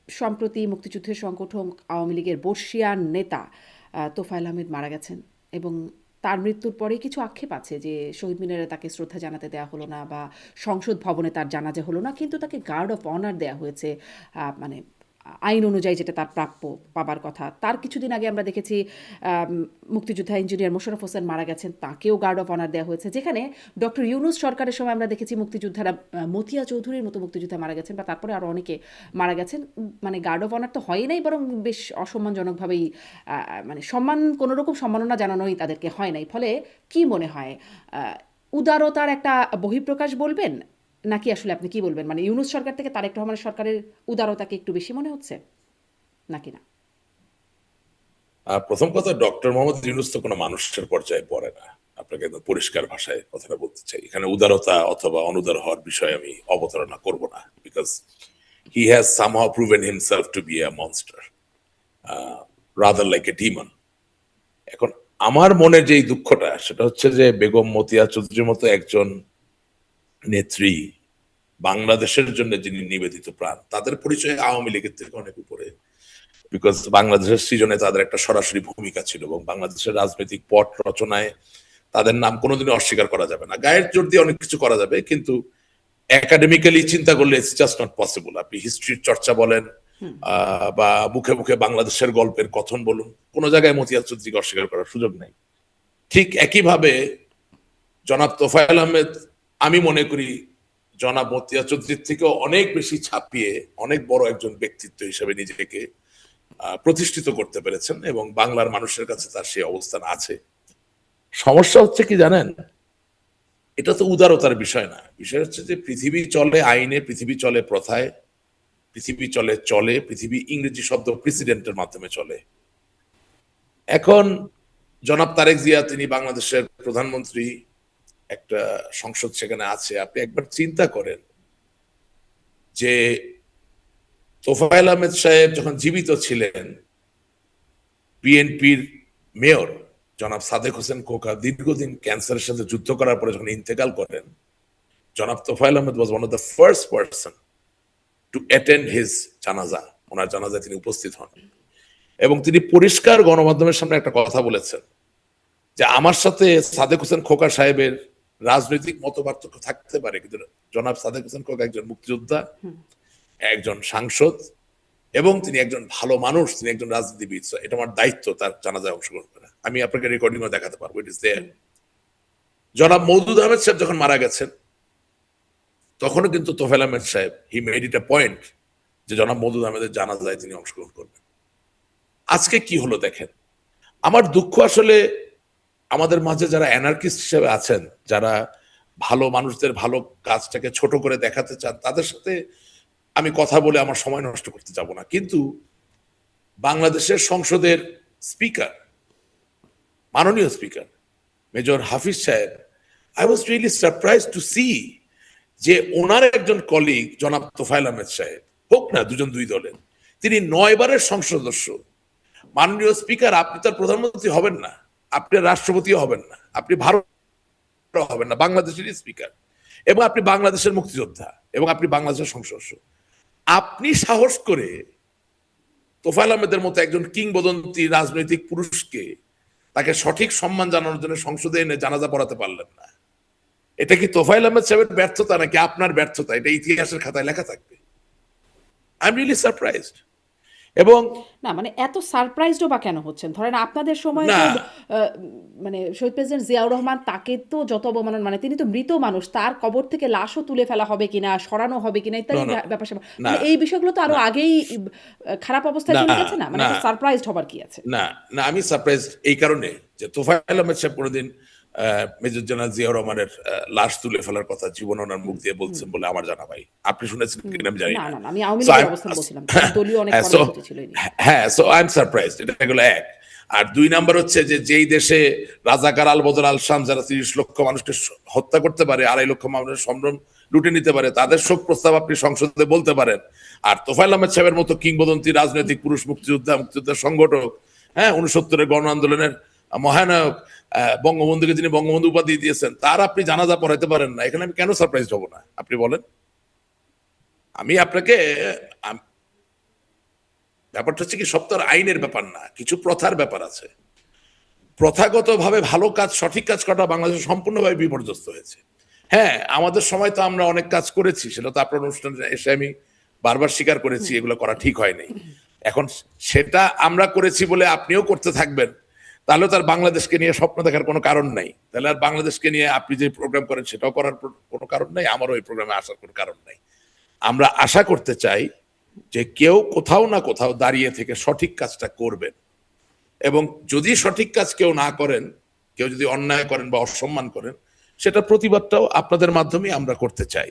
সম্প্রতি মুক্তিযুদ্ধের সংগঠন আওয়ামী লীগের বর্ষিয়ান নেতা তোফায়েল আহমেদ মারা গেছেন এবং তার মৃত্যুর পরে কিছু আক্ষেপ আছে যে শহীদ মিনারে তাকে শ্রদ্ধা জানাতে দেওয়া হলো না বা সংসদ ভবনে তার জানাজা হলো না, কিন্তু তাকে গার্ড অফ অনার দেওয়া হয়েছে। মানে আইন অনুযায়ী যেটা তার প্রাপ্য পাবার কথা। তার কিছুদিন আগে আমরা দেখেছি মুক্তিযোদ্ধা ইঞ্জিনিয়ার মোশাররফ হোসেন মারা গেছেন, তাকেও গার্ড অফ অনার দেওয়া হয়েছে। যেখানে ডক্টর ইউনূস সরকারের সময় আমরা দেখেছি মুক্তিযোদ্ধারা, মতিয়া চৌধুরীর মতো মুক্তিযোদ্ধা মারা গেছেন বা তারপরে আরও অনেকে মারা গেছেন, মানে গার্ড অফ অনার তো হয় নাই, বরং বেশ অসম্মানজনকভাবেই মানে কোনো রকম সম্মাননা জানানোই তাদেরকে হয় নাই। ফলে কি মনে হয়, উদারতার একটা বহিঃপ্রকাশ বলবেন, নাকি আসলে আপনি কি বলবেন, মানে ইউনূস সরকার থেকে তারেক রহমানের সরকারের উদারতাকে একটু বেশি মনে হচ্ছে নাকি না? প্রথম কথা, ডক্টর মোহাম্মদ ইউনূস তো কোনো মানুষের পর্যায়ে পড়ে না। আপনাকে একদম পরিষ্কার ভাষায় কথাটা বলতে চাই। এখানে উদারতা অথবা অনুদার হওয়ার বিষয়ে আমি অবতারণা করব না, because he has somehow proven himself to be a monster, rather like a Demon. এখন আমার মনে যে দুঃখটা, সেটা হচ্ছে যে বেগম মতিয়া চৌধুরীর মতো একজন নেত্রী, বাংলাদেশের জন্য যিনি নিবেদিত প্রাণ, তাদের পরিচয় আওয়ামী লীগের থেকে অনেক উপরে। বিকজ বাংলাদেশের সৃজনে তাদের একটা সরাসরি ভূমিকা ছিল এবং বাংলাদেশের রাজনৈতিক পট রচনায় তাদের নাম কোনোদিনই অস্বীকার করা যাবে না। গায়ের জোর দিয়ে অনেক কিছু করা যাবে, কিন্তু একাডেমিক্যালি চিন্তা করলে ইটস জাস্ট নট পসিবল। আপনি হিস্ট্রির চর্চা বলেন বা মুখে মুখে বাংলাদেশের গল্পের কথন বলুন, কোন জায়গায় মতিয়া চৌধুরীকে অস্বীকার করার সুযোগ নেই। ঠিক একইভাবে জনাব তোফায়েল আহমেদ, আমি মনে করি জনাব মতিয়া চৌধুরীর থেকেও অনেক বেশি ছাপিয়ে অনেক বড় একজন ব্যক্তিত্ব হিসেবে নিজেকে প্রতিষ্ঠিত করতে পেরেছেন এবং বাংলার মানুষের কাছে তার সেই অবস্থান আছে। সমস্যা হচ্ছে কি জানেন, এটা তো উদারতার বিষয় না। বিষয় হচ্ছে যে পৃথিবী চলে আইনে, পৃথিবী চলে প্রথায়, পৃথিবী চলে পৃথিবী ইংরেজি শব্দ প্রেসিডেন্টের মাধ্যমে চলে। এখন জনাব তারেক জিয়া, তিনি বাংলাদেশের প্রধানমন্ত্রী, একটা সংসদ সেখানে আছে। আপনি একবার চিন্তা করেন যে তোফায়েল আহমেদ সাহেব যখন জীবিত ছিলেন, বিএনপির মেয়র জনাব সাদেক হোসেন খোকা দীর্ঘদিন ক্যান্সারের সাথে যুদ্ধ করার পরে যখন ইন্তেকাল করেন, জনাব Tofail Ahmed was one of the first person to attend his জানাজা। ওনার জানাজায় তিনি উপস্থিত হন এবং তিনি পরিষ্কার গণমাধ্যমের সামনে একটা কথা বলেছেন যে আমার সাথে সাদেক হোসেন খোকা সাহেবের রাজনৈতিক মতপার্থক্য থাকতে পারে, কিন্তু জনাব সাদেক হোসেন খোকা একজন মুক্তিযোদ্ধা, একজন সাংসদ এবং তিনি একজন ভালো মানুষ, তিনি একজন রাজনীতিবিদ। এটা আমার দায়িত্ব তার জানাজায় অংশগ্রহণ করা। আমি আপনাকে রেকর্ডিংও দেখাতে পারবো, ইট ইজ দেয়ার। জনাব মওদুদ আহমেদ সাহেব যখন মারা গেছেন, তখনও কিন্তু তোফায়েল আহমেদ সাহেব he made it A point যে জনাব মওদুদ আহমেদের জানাজায় তিনি অংশগ্রহণ করবেন। আজকে কি হলো দেখেন। আমার দুঃখ আসলে আমাদের মাঝে যারা অ্যানার্কিস্ট হিসেবে আছেন, যারা ভালো মানুষদের ভালো কাজটাকে ছোট করে দেখাতে চান, তাদের সাথে আমি কথা বলে আমার সময় নষ্ট করতে যাব না। কিন্তু বাংলাদেশের সংসদের স্পিকার, মাননীয় স্পিকার মেজর হাফিজ সাহেব, I was really surprise to see যে ওনার একজন কলিগ জনাব তোফায়েল আহমেদ সাহেব, হোক না দুজন দুই দলের, তিনি 9 বারের সংসদ সদস্য। মাননীয় স্পিকার, আপনি তো প্রধানমন্ত্রী হবেন না, আপনি রাষ্ট্রপতিও হবেন না, আপনি ভারত হবেন না, বাংলাদেশেরই স্পিকার, এবং আপনি বাংলাদেশের মুক্তিযোদ্ধা এবং আপনি বাংলাদেশের সংসদ সদস্য। আপনি সাহস করে তোফায়েল আহমেদের মতো একজন কিংবদন্তি রাজনৈতিক পুরুষকে তাকে সঠিক সম্মান জানানোর জন্য সংসদে এনে জানাজা পড়াতে পারলেন না। এটা কি তোফায়েল আহমেদ সাহেবের ব্যর্থতা নাকি আপনার ব্যর্থতা? এটা ইতিহাসের খাতায় লেখা থাকবে। I am really surprised. এবং না মানে এত সারপ্রাইজডও বা কেন হচ্ছেন? ধরেন আপনাদের সময় না তো মানে শহীদ প্রেসিডেন্ট জিয়াউর রহমান, তাকে তো যত অবমাননা, মানে তিনি তো মৃত মানুষ, তার কবর থেকে লাশও তুলে ফেলা হবে কিনা, সরানো হবে কিনা নো ইত্যাদি নো ব্যাপার স্যাপার, না মানে এই বিষয়গুলো তো আরো না আগেই খারাপ অবস্থায় না চলে গেছে না? মানে না এত সারপ্রাইজড হবার কি আছে? না না আমি সারপ্রাইজ এই কারণে যে তোফায়েল আহমেদ সাহেব কোনোদিন মেজর জেনারেল জিয়া রহমানের লাশ তুলে ফেলার কথা জীবন ওনার মুখ দিয়ে বলছেন বলে আমার জানা ভাই। আপনি শুনেছেন কিনা আমি জানি না না। না না, আমি আওয়ামী সো আই লীগের অবস্থান বলছিলাম, তাদের দলীয় অনেক সো কর্মসূচি ছিল এই নিয়ে। হ্যাঁ, সো আই এম সারপ্রাইজড। এটা গেল এক। আর 2 নাম্বার হচ্ছে যে যেই দেশে রাজাকার আল বদর আল শাম যারা 30 লক্ষ মানুষকে হত্যা করতে পারে, 2.5 লক্ষ মানুষের সম্ভ্রম লুটে নিতে পারে, তাদের শোক প্রস্তাব আপনি সংসদে বলতে পারেন। আর তোফায়েল আহমেদ সাহেবের মতো কিংবদন্তি রাজনৈতিক পুরুষ, মুক্তিযোদ্ধার সংগঠক, হ্যাঁ 69-এর গণ আন্দোলনের মহানায়ক, বঙ্গবন্ধুকে যিনি বঙ্গবন্ধু উপাধি দিয়েছেন, তার আপনি জানাজা পড়াইতে পারেন না। এখানে আমি কেন সারপ্রাইজ হব না আপনি বলেন? আমি আপনাকে ব্যাপারটা হচ্ছে কি, সব তো আর আইনের ব্যাপার না, কিছু প্রথার ব্যাপার আছে। প্রথাগতভাবে ভালো কাজ, সঠিক কাজ করা বাংলাদেশে সম্পূর্ণভাবে বিপর্যস্ত হয়েছে। হ্যাঁ, আমাদের সময় তো আমরা অনেক কাজ করেছি, সেটা তো আপনার অনুষ্ঠানে এসে আমি বারবার স্বীকার করেছি, এগুলো করা ঠিক হয়নি। এখন সেটা আমরা করেছি বলে আপনিও করতে থাকবেন, তাহলে তার বাংলাদেশকে নিয়ে স্বপ্ন দেখার কোনো কারণ নাই। তাহলে আর বাংলাদেশকে নিয়ে আপনি যে প্রোগ্রাম করেন সেটাও করার কোনো কারণ নাই, আমারও এই প্রোগ্রামে আসার কোনো কারণ নাই। আমরা আশা করতে চাই যে কেউ কোথাও না কোথাও দাঁড়িয়ে থেকে সঠিক কাজটা করবেন, এবং যদি সঠিক কাজ কেউ না করেন, কেউ যদি অন্যায় করেন বা অসম্মান করেন, সেটা প্রতিবাদটাও আপনাদের মাধ্যমে আমরা করতে চাই।